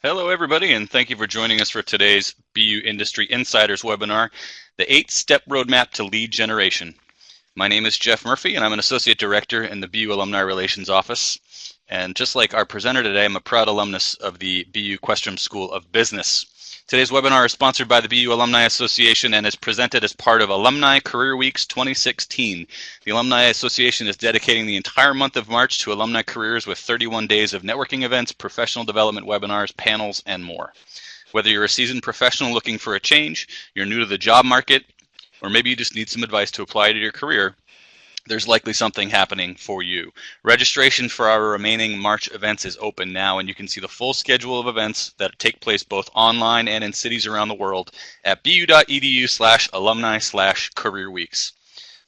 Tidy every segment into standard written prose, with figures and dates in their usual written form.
Hello, everybody, and thank you for joining us for today's BU Industry Insiders webinar, the 8-Step Roadmap to Lead Generation. My name is Jeff Murphy, and I'm an Associate Director in the BU Alumni Relations Office. And just like our presenter today, I'm a proud alumnus of the BU Questrom School of Business. Today's webinar is sponsored by the BU Alumni Association and is presented as part of Alumni Career Weeks 2016. The Alumni Association is dedicating the entire month of March to alumni careers with 31 days of networking events, professional development webinars, panels, and more. Whether you're a seasoned professional looking for a change, you're new to the job market, or maybe you just need some advice to apply to your career, there's likely something happening for you. Registration for our remaining March events is open now, and you can see the full schedule of events that take place both online and in cities around the world at bu.edu/alumni/careerweeks.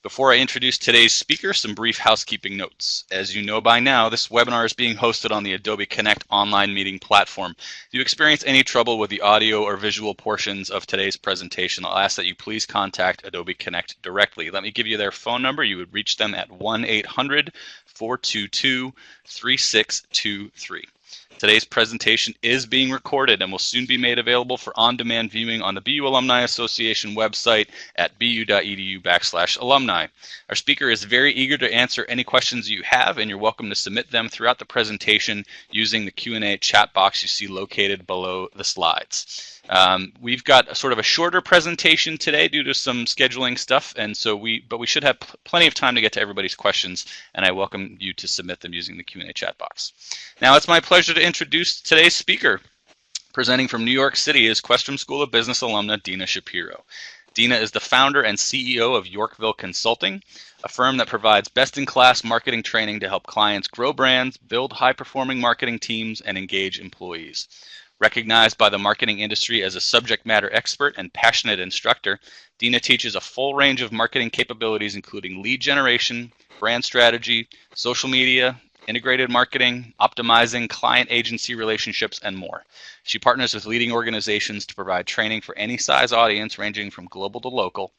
Before I introduce today's speaker, some brief housekeeping notes. As you know by now, this webinar is being hosted on the Adobe Connect online meeting platform. If you experience any trouble with the audio or visual portions of today's presentation, I'll ask that you please contact Adobe Connect directly. Let me give you their phone number. You would reach them at 1-800-422-3623. Today's presentation is being recorded and will soon be made available for on-demand viewing on the BU Alumni Association website at bu.edu/alumni. Our speaker is very eager to answer any questions you have, and you're welcome to submit them throughout the presentation using the Q&A chat box you see located below the slides. We've got a sort of a shorter presentation today due to some scheduling stuff, and so we should have plenty of time to get to everybody's questions, and I welcome you to submit them using the Q&A chat box. Now it's my pleasure to introduce today's speaker. Presenting from New York City is Questrom School of Business alumna Dina Shapiro. Dina is the founder and CEO of Yorkville Consulting, a firm that provides best-in-class marketing training to help clients grow brands, build high-performing marketing teams, and engage employees. Recognized by the marketing industry as a subject matter expert and passionate instructor, Dina teaches a full range of marketing capabilities including lead generation, brand strategy, social media, integrated marketing, optimizing client agency relationships, and more. She partners with leading organizations to provide training for any size audience ranging from global to local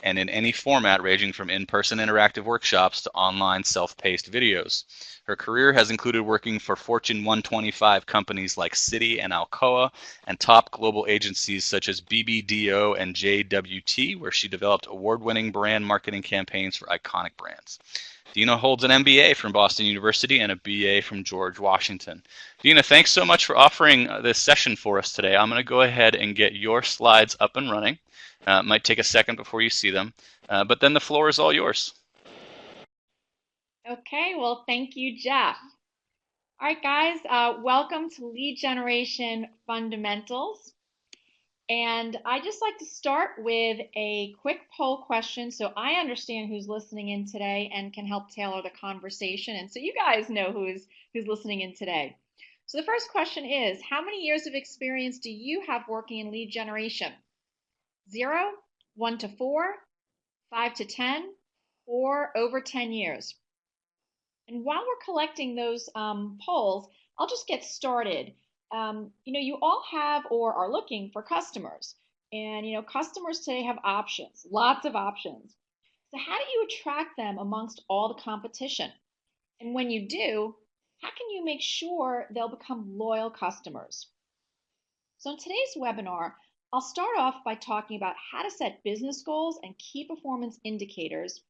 and in any format ranging from in-person interactive workshops to online self-paced videos. Her career has included working for Fortune 125 companies like Citi and Alcoa and top global agencies such as BBDO and JWT, where she developed award-winning brand marketing campaigns for iconic brands. Dina holds an MBA from Boston University and a BA from George Washington. Dina, thanks so much for offering this session for us today. I'm going to go ahead and get your slides up and running. It might take a second before you see them, but then the floor is all yours. Okay, well, thank you, Jeff. All right, guys, welcome to Lead Generation Fundamentals. And I just like to start with a quick poll question so I understand who's listening in today and can help tailor the conversation. And so you guys know who's listening in today. So the first question is, how many years of experience do you have working in lead generation? 0, 1 to 4, 5 to 10, or over 10 years? And while we're collecting those polls, I'll just get started. You all have or are looking for customers. And, customers today have options, lots of options. So how do you attract them amongst all the competition? And when you do, how can you make sure they'll become loyal customers? So in today's webinar, I'll start off by talking about how to set business goals and key performance indicators,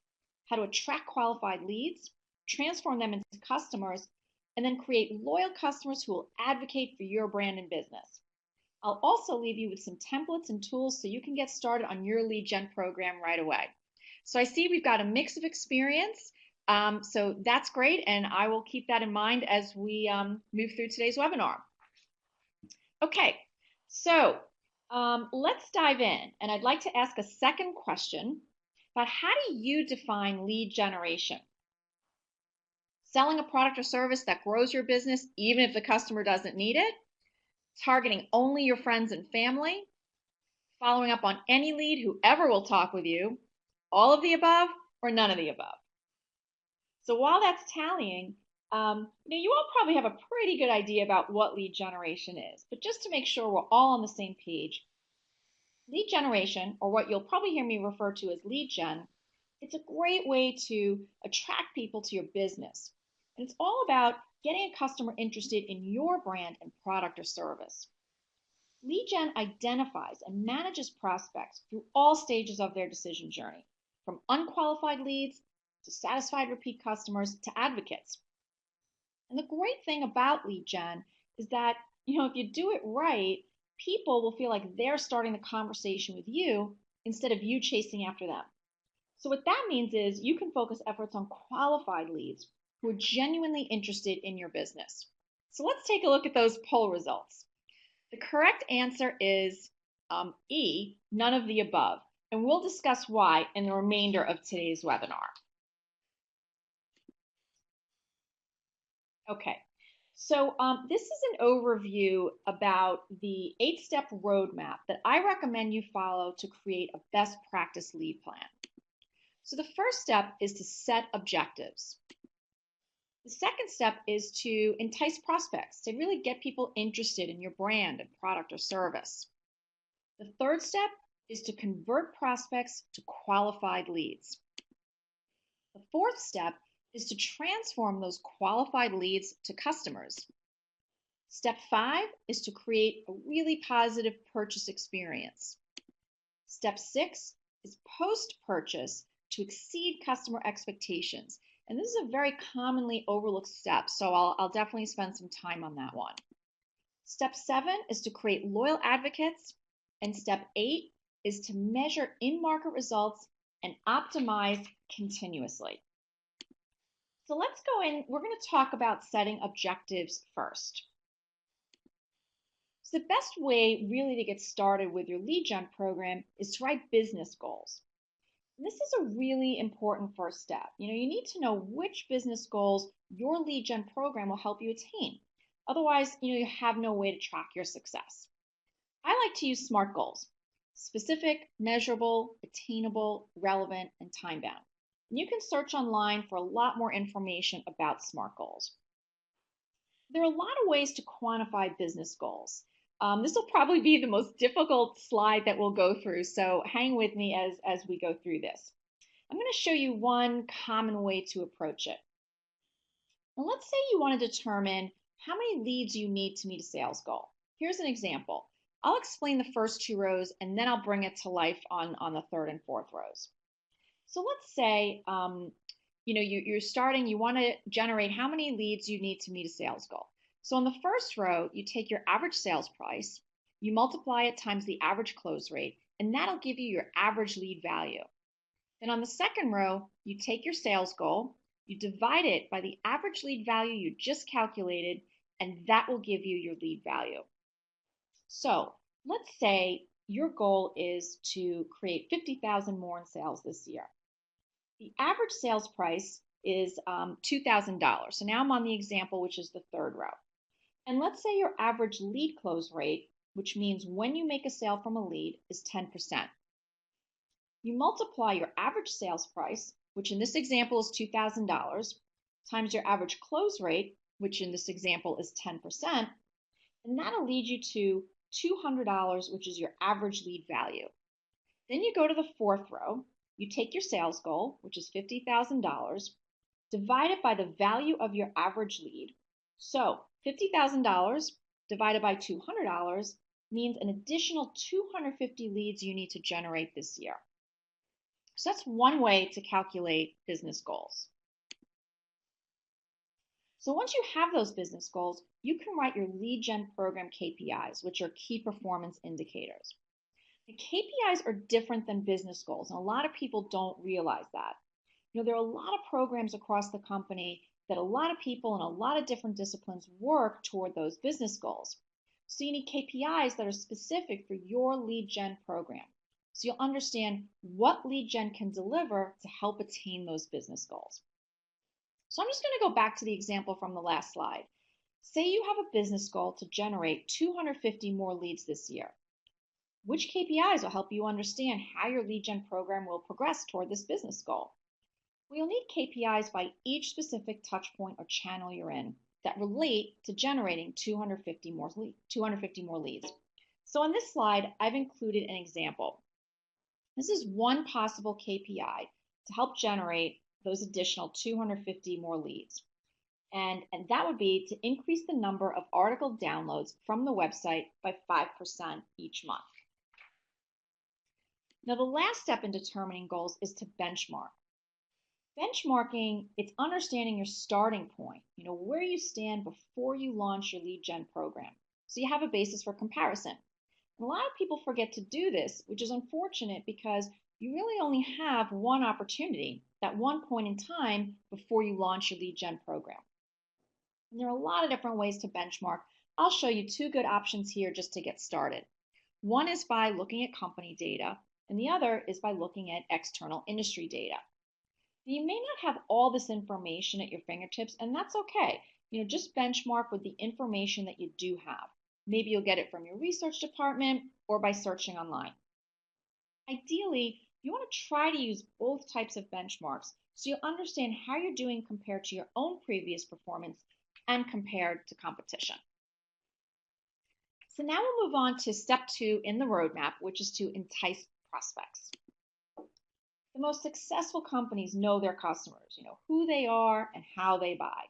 how to attract qualified leads, transform them into customers, and then create loyal customers who will advocate for your brand and business. I'll also leave you with some templates and tools so you can get started on your lead gen program right away. So I see we've got a mix of experience, so that's great, and I will keep that in mind as we move through today's webinar. Okay, so let's dive in, and I'd like to ask a second question about how do you define lead generation? Selling a product or service that grows your business even if the customer doesn't need it, targeting only your friends and family, following up on any lead whoever will talk with you, all of the above or none of the above. So while that's tallying, you all probably have a pretty good idea about what lead generation is, but just to make sure we're all on the same page, lead generation, or what you'll probably hear me refer to as lead gen, it's a great way to attract people to your business. And it's all about getting a customer interested in your brand and product or service. Lead gen identifies and manages prospects through all stages of their decision journey, from unqualified leads to satisfied repeat customers to advocates. And the great thing about lead gen is that, if you do it right, people will feel like they're starting the conversation with you instead of you chasing after them. So what that means is you can focus efforts on qualified leads who are genuinely interested in your business. So let's take a look at those poll results. The correct answer is E, none of the above. And we'll discuss why in the remainder of today's webinar. Okay, so this is an overview about the 8-step roadmap that I recommend you follow to create a best practice lead plan. So the first step is to set objectives. The second step is to entice prospects, to really get people interested in your brand and product or service. The third step is to convert prospects to qualified leads. The fourth step is to transform those qualified leads to customers. Step 5 is to create a really positive purchase experience. Step 6 is post-purchase to exceed customer expectations. And this is a very commonly overlooked step, so I'll definitely spend some time on that one. Step 7 is to create loyal advocates, and step 8 is to measure in-market results and optimize continuously. So let's go in, we're going to talk about setting objectives first. So the best way really to get started with your lead gen program is to write business goals. And this is a really important first step. You need to know which business goals your lead gen program will help you attain. Otherwise, you have no way to track your success. I like to use SMART goals: specific, measurable, attainable, relevant, and time-bound. And you can search online for a lot more information about SMART goals. There are a lot of ways to quantify business goals. This will probably be the most difficult slide that we'll go through, so hang with me as we go through this. I'm going to show you one common way to approach it. Now, let's say you want to determine how many leads you need to meet a sales goal. Here's an example. I'll explain the first 2 rows, and then I'll bring it to life on the third and fourth rows. So let's say you're starting, you want to generate how many leads you need to meet a sales goal. So on the first row, you take your average sales price, you multiply it times the average close rate, and that'll give you your average lead value. Then on the second row, you take your sales goal, you divide it by the average lead value you just calculated, and that will give you your lead value. So let's say your goal is to create 50,000 more in sales this year. The average sales price is $2,000. So now I'm on the example, which is the third row. And let's say your average lead close rate, which means when you make a sale from a lead, is 10%. You multiply your average sales price, which in this example is $2,000, times your average close rate, which in this example is 10%, and that'll lead you to $200, which is your average lead value. Then you go to the fourth row, you take your sales goal, which is $50,000, divide it by the value of your average lead. So $50,000 divided by $200 means an additional 250 leads you need to generate this year. So that's one way to calculate business goals. So once you have those business goals, you can write your lead gen program KPIs, which are key performance indicators. The KPIs are different than business goals, and a lot of people don't realize that. There are a lot of programs across the company that a lot of people in a lot of different disciplines work toward those business goals. So you need KPIs that are specific for your lead gen program. So you'll understand what lead gen can deliver to help attain those business goals. So I'm just going to go back to the example from the last slide. Say you have a business goal to generate 250 more leads this year. Which KPIs will help you understand how your lead gen program will progress toward this business goal? We'll need KPIs by each specific touch point or channel you're in that relate to generating 250 more leads. So on this slide, I've included an example. This is one possible KPI to help generate those additional 250 more leads. And that would be to increase the number of article downloads from the website by 5% each month. Now, the last step in determining goals is to benchmark. Benchmarking, it's understanding your starting point, where you stand before you launch your lead gen program. So you have a basis for comparison. And a lot of people forget to do this, which is unfortunate because you really only have one opportunity at one point in time before you launch your lead gen program. And there are a lot of different ways to benchmark. I'll show you two good options here just to get started. One is by looking at company data, and the other is by looking at external industry data. You may not have all this information at your fingertips, and that's okay. Just benchmark with the information that you do have. Maybe you'll get it from your research department or by searching online. Ideally, you want to try to use both types of benchmarks so you'll understand how you're doing compared to your own previous performance and compared to competition. So now we'll move on to step 2 in the roadmap, which is to entice prospects. The most successful companies know their customers, who they are and how they buy.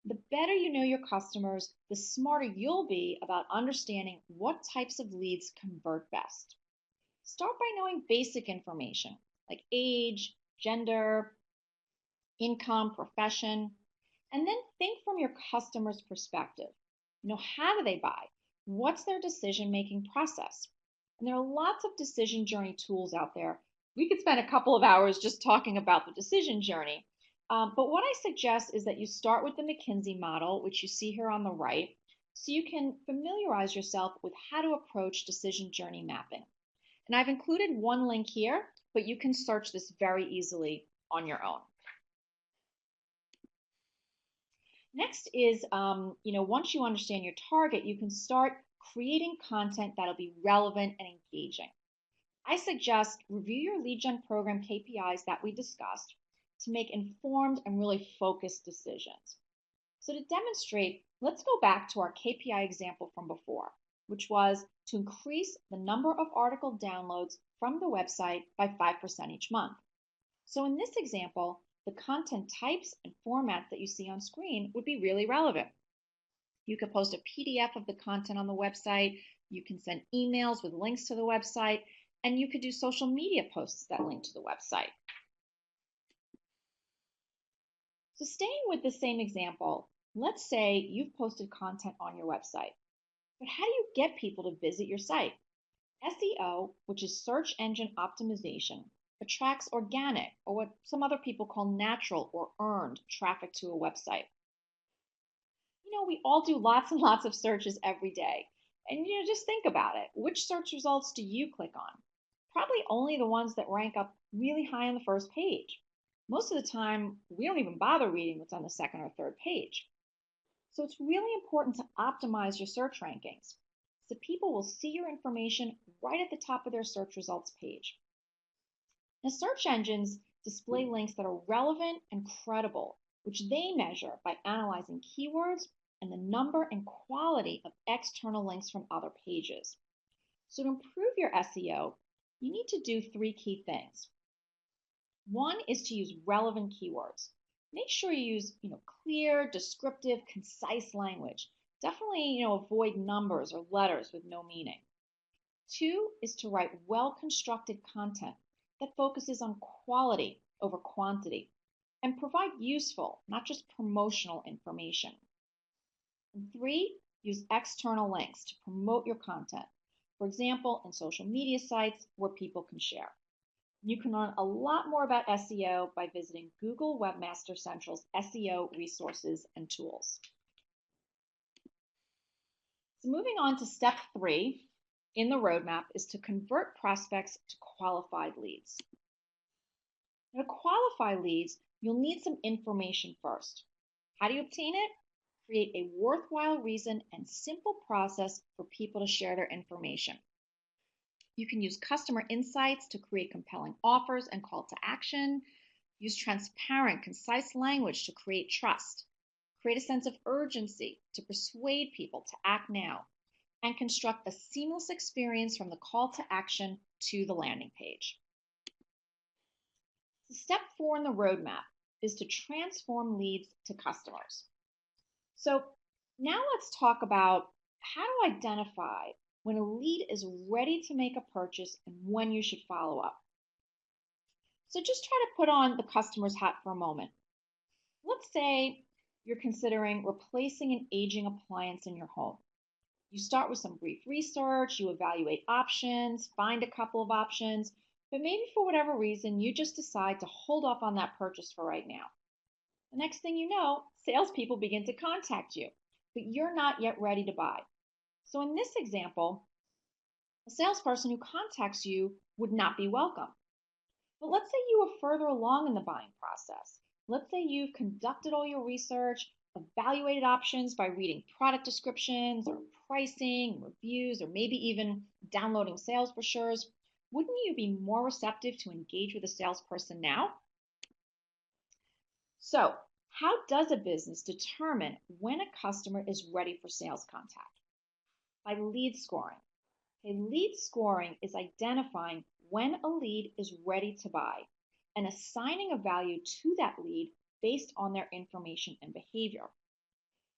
The better you know your customers, the smarter you'll be about understanding what types of leads convert best. Start by knowing basic information like age, gender, income, profession, and then think from your customer's perspective. How do they buy? What's their decision-making process? And there are lots of decision journey tools out there. We could spend a couple of hours just talking about the decision journey. But what I suggest is that you start with the McKinsey model, which you see here on the right, so you can familiarize yourself with how to approach decision journey mapping. And I've included one link here, but you can search this very easily on your own. Next is, once you understand your target, you can start creating content that'll be relevant and engaging. I suggest review your lead gen program KPIs that we discussed to make informed and really focused decisions. So to demonstrate, let's go back to our KPI example from before, which was to increase the number of article downloads from the website by 5% each month. So in this example, the content types and formats that you see on screen would be really relevant. You could post a PDF of the content on the website, you can send emails with links to the website, and you could do social media posts that link to the website. So staying with the same example, let's say you've posted content on your website. But how do you get people to visit your site? SEO, which is search engine optimization, attracts organic, or what some other people call natural or earned traffic to a website. We all do lots and lots of searches every day. And just think about it. Which search results do you click on? Probably only the ones that rank up really high on the first page. Most of the time, we don't even bother reading what's on the second or third page. So it's really important to optimize your search rankings so people will see your information right at the top of their search results page. Now, search engines display links that are relevant and credible, which they measure by analyzing keywords and the number and quality of external links from other pages. So to improve your SEO, you need to do 3 key things. One is to use relevant keywords. Make sure you use clear, descriptive, concise language. Definitely avoid numbers or letters with no meaning. 2 is to write well-constructed content that focuses on quality over quantity and provide useful, not just promotional information. And 3, use external links to promote your content. For example, in social media sites where people can share. You can learn a lot more about SEO by visiting Google Webmaster Central's SEO resources and tools. So moving on to step 3 in the roadmap is to convert prospects to qualified leads. Now, to qualify leads, you'll need some information first. How do you obtain it? Create a worthwhile reason and simple process for people to share their information. You can use customer insights to create compelling offers and call to action. Use transparent, concise language to create trust. Create a sense of urgency to persuade people to act now. And construct a seamless experience from the call to action to the landing page. So step 4 in the roadmap is to transform leads to customers. So now let's talk about how to identify when a lead is ready to make a purchase and when you should follow up. So just try to put on the customer's hat for a moment. Let's say you're considering replacing an aging appliance in your home. You start with some brief research, you evaluate options, find a couple of options, but maybe for whatever reason, you just decide to hold off on that purchase for right now. The next thing you know, salespeople begin to contact you, but you're not yet ready to buy. So in this example, a salesperson who contacts you would not be welcome. But let's say you are further along in the buying process. Let's say you've conducted all your research, evaluated options by reading product descriptions or pricing, reviews, or maybe even downloading sales brochures. Wouldn't you be more receptive to engage with a salesperson now? So, how does a business determine when a customer is ready for sales contact? By lead scoring. Okay, lead scoring is identifying when a lead is ready to buy and assigning a value to that lead based on their information and behavior.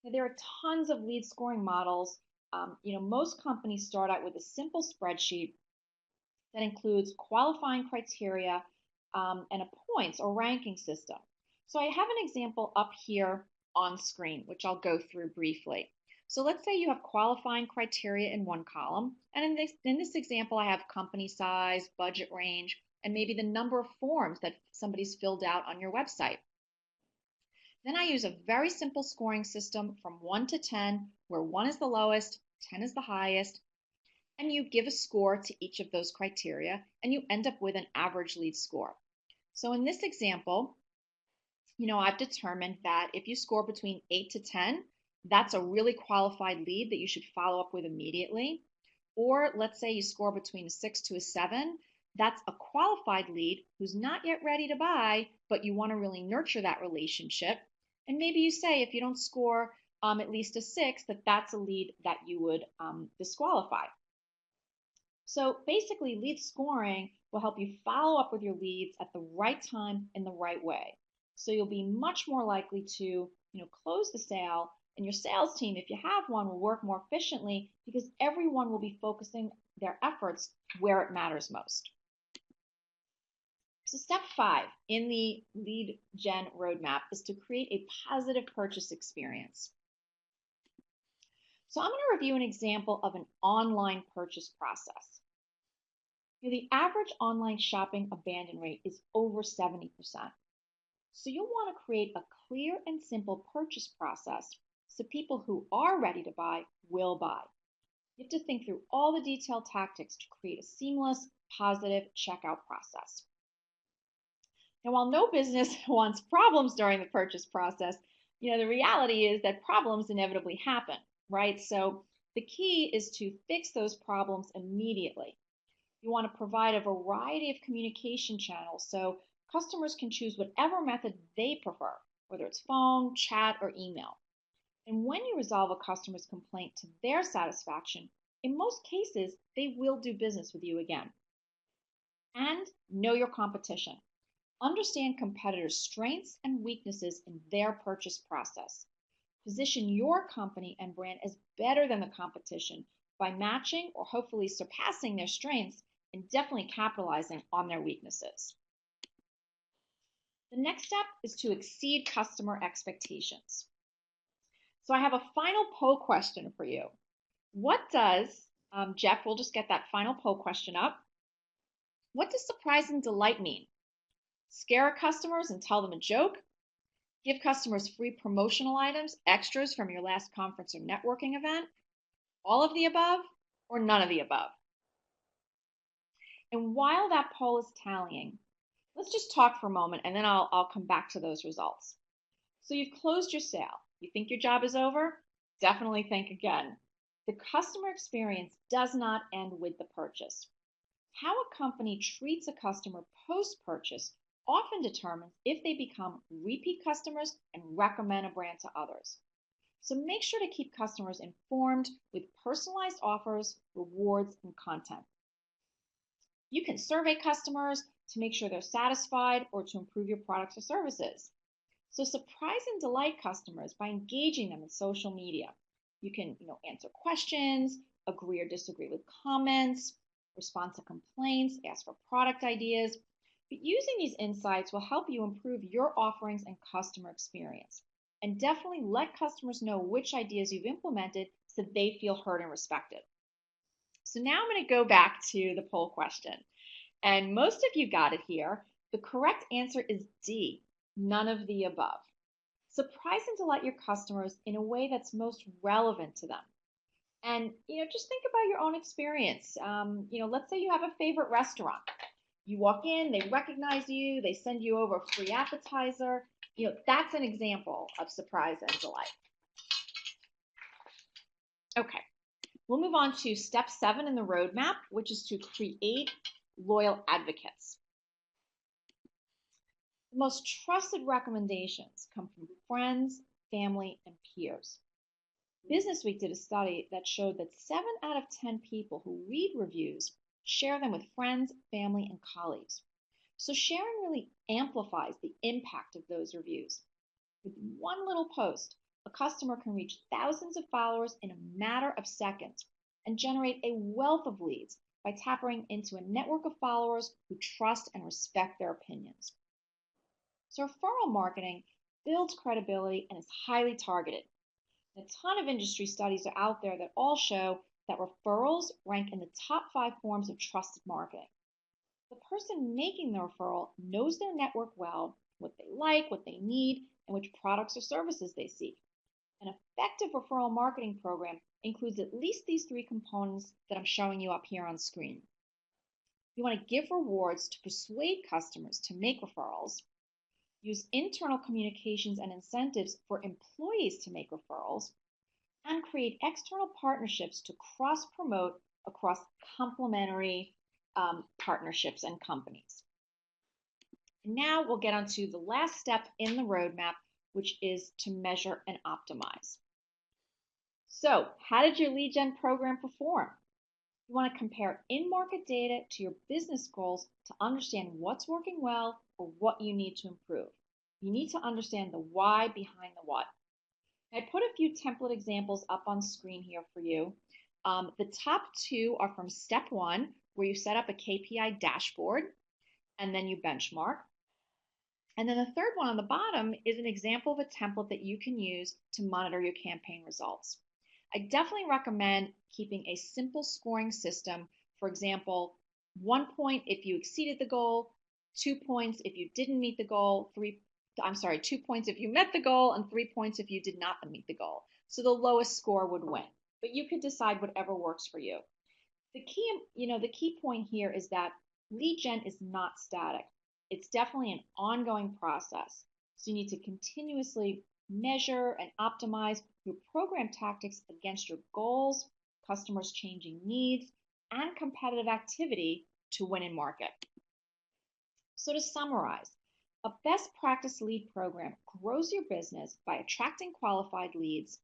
Now, there are tons of lead scoring models. Most companies start out with a simple spreadsheet that includes qualifying criteria and a points or ranking system. So I have an example up here on screen, which I'll go through briefly. So let's say you have qualifying criteria in one column, and in this example, I have company size, budget range, and maybe the number of forms that somebody's filled out on your website. Then I use a very simple scoring system from 1 to 10, where 1 is the lowest, 10 is the highest, and you give a score to each of those criteria, and you end up with an average lead score. So in this example, I've determined that if you score between 8 to 10, that's a really qualified lead that you should follow up with immediately. Or let's say you score between a 6 to a 7, that's a qualified lead who's not yet ready to buy, but you want to really nurture that relationship. And maybe you say if you don't score at least a 6, that's a lead that you would disqualify. So basically, lead scoring will help you follow up with your leads at the right time in the right way. So you'll be much more likely to, close the sale, and your sales team, if you have one, will work more efficiently because everyone will be focusing their efforts where it matters most. So step 5 in the lead gen roadmap is to create a positive purchase experience. So I'm going to review an example of an online purchase process. The average online shopping abandon rate is over 70%. So you'll want to create a clear and simple purchase process so people who are ready to buy will buy. You have to think through all the detailed tactics to create a seamless, positive checkout process. Now, while no business wants problems during the purchase process, the reality is that problems inevitably happen, right? So the key is to fix those problems immediately. You want to provide a variety of communication channels so customers can choose whatever method they prefer, whether it's phone, chat, or email. And when you resolve a customer's complaint to their satisfaction, in most cases, they will do business with you again. And know your competition. Understand competitors' strengths and weaknesses in their purchase process. Position your company and brand as better than the competition by matching or hopefully surpassing their strengths and definitely capitalizing on their weaknesses. The next step is to exceed customer expectations. So I have a final poll question for you. What does, Jeff, we'll just get that final poll question up. What does surprise and delight mean? Scare customers and tell them a joke? Give customers free promotional items, extras from your last conference or networking event? All of the above or none of the above? And while that poll is tallying, let's just talk for a moment and then I'll come back to those results. So you've closed your sale. You think your job is over? Definitely think again. The customer experience does not end with the purchase. How a company treats a customer post-purchase often determines if they become repeat customers and recommend a brand to others. So make sure to keep customers informed with personalized offers, rewards, and content. You can survey customers to make sure they're satisfied or to improve your products or services. So surprise and delight customers by engaging them in social media. You can, answer questions, agree or disagree with comments, respond to complaints, ask for product ideas. But using these insights will help you improve your offerings and customer experience. And definitely let customers know which ideas you've implemented so they feel heard and respected. So now I'm going to go back to the poll question. And most of you got it here. The correct answer is D, none of the above. Surprise and delight your customers in a way that's most relevant to them. And just think about your own experience. Let's say you have a favorite restaurant. You walk in, they recognize you, they send you over a free appetizer. That's an example of surprise and delight. Okay, we'll move on to step 7 in the roadmap, which is to create loyal advocates. The most trusted recommendations come from friends, family, and peers. Business Week did a study that showed that 7 out of 10 people who read reviews share them with friends, family, and colleagues. So sharing really amplifies the impact of those reviews. With one little post, a customer can reach thousands of followers in a matter of seconds and generate a wealth of leads by tapping into a network of followers who trust and respect their opinions. So referral marketing builds credibility and is highly targeted. A ton of industry studies are out there that all show that referrals rank in the top 5 forms of trusted marketing. The person making the referral knows their network well, what they like, what they need, and which products or services they seek. An effective referral marketing program includes at least these 3 components that I'm showing you up here on screen. You want to give rewards to persuade customers to make referrals, use internal communications and incentives for employees to make referrals, and create external partnerships to cross-promote across complementary partnerships and companies. Now we'll get on to the last step in the roadmap, which is to measure and optimize. So how did your lead gen program perform? You want to compare in-market data to your business goals to understand what's working well or what you need to improve. You need to understand the why behind the what. I put a few template examples up on screen here for you. The top 2 are from step 1, where you set up a KPI dashboard and then you benchmark. And then the third one on the bottom is an example of a template that you can use to monitor your campaign results. I definitely recommend keeping a simple scoring system. For example, 1 point if you exceeded the goal, 2 points if you didn't meet the goal, 2 points if you met the goal, and 3 points if you did not meet the goal. So the lowest score would win. But you could decide whatever works for you. The key point here is that lead gen is not static. It's definitely an ongoing process. So you need to continuously measure and optimize your program tactics against your goals, customers' changing needs, and competitive activity to win in market. So to summarize, a best practice lead program grows your business by attracting qualified leads,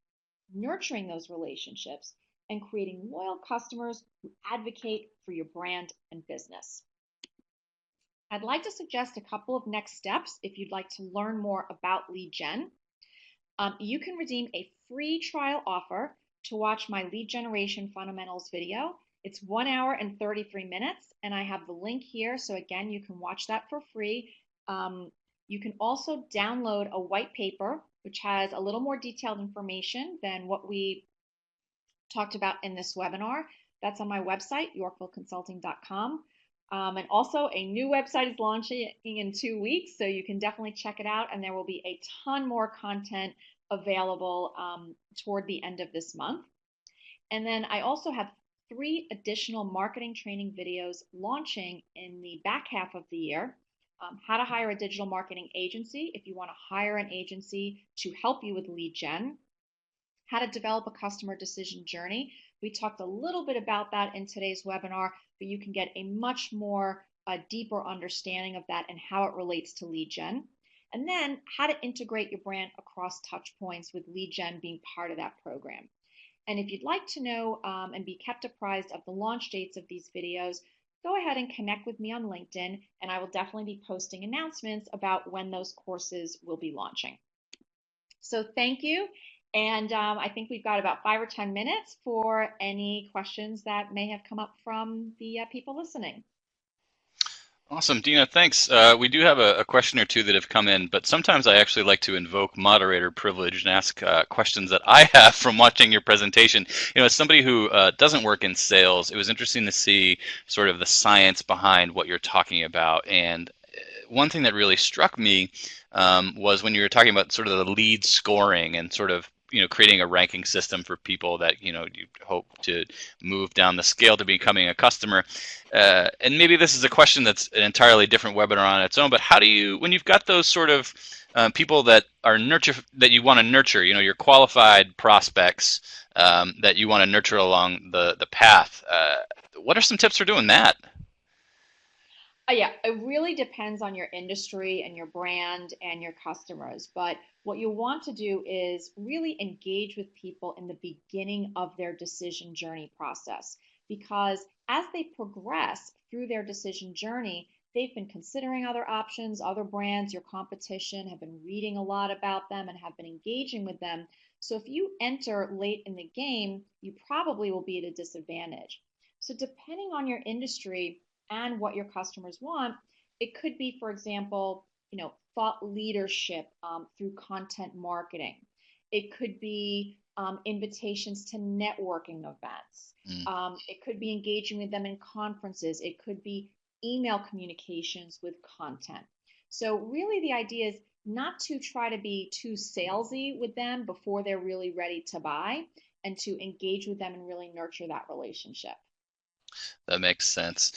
nurturing those relationships, and creating loyal customers who advocate for your brand and business. I'd like to suggest a couple of next steps if you'd like to learn more about lead gen. You can redeem a free trial offer to watch my lead generation fundamentals video. It's 1 hour and 33 minutes, and I have the link here. So again, you can watch that for free. You can also download a white paper, which has a little more detailed information than what we talked about in this webinar. That's on my website, yorkvilleconsulting.com. And also a new website is launching in 2 weeks, so you can definitely check it out. And there will be a ton more content available toward the end of this month. And then I also have 3 additional marketing training videos launching in the back half of the year. How to hire a digital marketing agency if you want to hire an agency to help you with lead gen. How to develop a customer decision journey. We talked a little bit about that in today's webinar, but you can get a much more deeper understanding of that and how it relates to lead gen. And then how to integrate your brand across touch points with lead gen being part of that program. And if you'd like to know and be kept apprised of the launch dates of these videos, go ahead and connect with me on LinkedIn, and I will definitely be posting announcements about when those courses will be launching. So thank you. And I think we've got about 5 or 10 minutes for any questions that may have come up from the people listening. Awesome, Dina, thanks. We do have a question or two that have come in, but sometimes I actually like to invoke moderator privilege and ask questions that I have from watching your presentation. As somebody who doesn't work in sales, it was interesting to see sort of the science behind what you're talking about. And one thing that really struck me was when you were talking about sort of the lead scoring and sort of creating a ranking system for people that you hope to move down the scale to becoming a customer. And maybe this is a question that's an entirely different webinar on its own, but how do you, when you've got those sort of people that are that you want to nurture, your qualified prospects that you want to nurture along the path, what are some tips for doing that? Yeah, it really depends on your industry and your brand and your customers. But what you want to do is really engage with people in the beginning of their decision journey process. Because as they progress through their decision journey, they've been considering other options, other brands, your competition, have been reading a lot about them and have been engaging with them. So if you enter late in the game, you probably will be at a disadvantage. So depending on your industry, and what your customers want, it could be, for example, thought leadership through content marketing. It could be invitations to networking events. It could be engaging with them in conferences. It could be email communications with content. So really the idea is not to try to be too salesy with them before they're really ready to buy, and to engage with them and really nurture that relationship. That makes sense.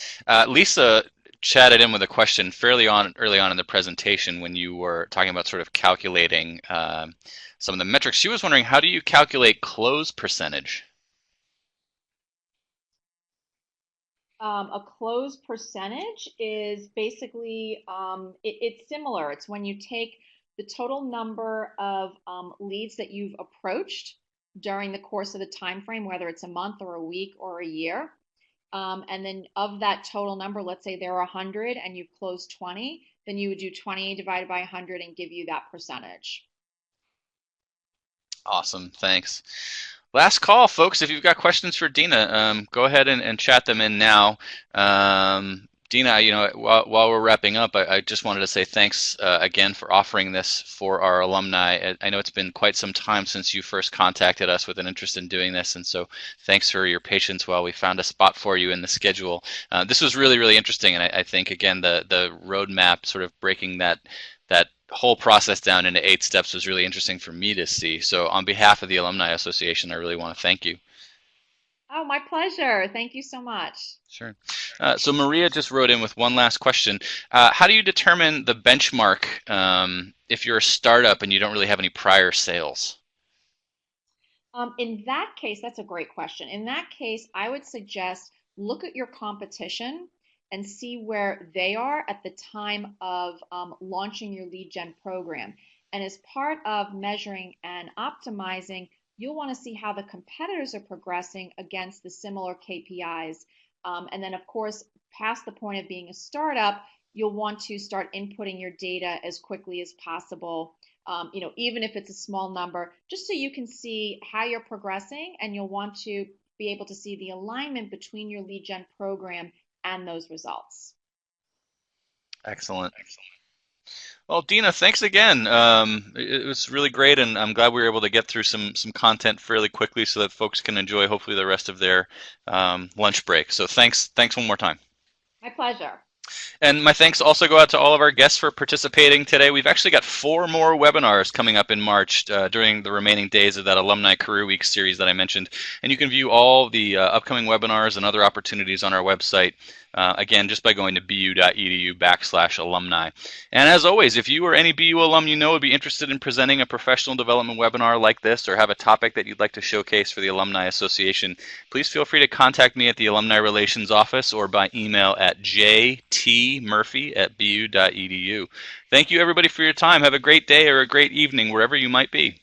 Lisa chatted in with a question early on in the presentation when you were talking about sort of calculating some of the metrics. She was wondering, how do you calculate close percentage? A close percentage is basically, it's similar. It's when you take the total number of leads that you've approached during the course of the time frame, whether it's a month or a week or a year. And then of that total number, let's say there are 100 and you've closed 20, then you would do 20 divided by 100 and give you that percentage. Awesome, thanks. Last call, folks. If you've got questions for Dina, go ahead and chat them in now. Dina, while we're wrapping up, I just wanted to say thanks again for offering this for our alumni. I know it's been quite some time since you first contacted us with an interest in doing this, and so thanks for your patience while we found a spot for you in the schedule. This was really, really interesting, and I think, again, the roadmap, sort of breaking that whole process down into 8 steps, was really interesting for me to see. So on behalf of the Alumni Association, I really want to thank you. Oh, my pleasure. Thank you so much. Sure. So Maria just wrote in with one last question. How do you determine the benchmark if you're a startup and you don't really have any prior sales? In that case, that's a great question. In that case, I would suggest look at your competition and see where they are at the time of launching your lead gen program. And as part of measuring and optimizing, you'll want to see how the competitors are progressing against the similar KPIs. And then, of course, past the point of being a startup, you'll want to start inputting your data as quickly as possible, even if it's a small number, just so you can see how you're progressing, and you'll want to be able to see the alignment between your lead gen program and those results. Excellent. Well, Dina, thanks again. It was really great, and I'm glad we were able to get through some content fairly quickly so that folks can enjoy, hopefully, the rest of their lunch break. So thanks one more time. My pleasure. And my thanks also go out to all of our guests for participating today. We've actually got 4 more webinars coming up in March during the remaining days of that Alumni Career Week series that I mentioned. And you can view all the upcoming webinars and other opportunities on our website, again, just by going to bu.edu/alumni. And as always, if you or any BU alum you know would be interested in presenting a professional development webinar like this, or have a topic that you'd like to showcase for the Alumni Association, please feel free to contact me at the Alumni Relations Office or by email at jtmurphy@bu.edu. Thank you, everybody, for your time. Have a great day or a great evening, wherever you might be.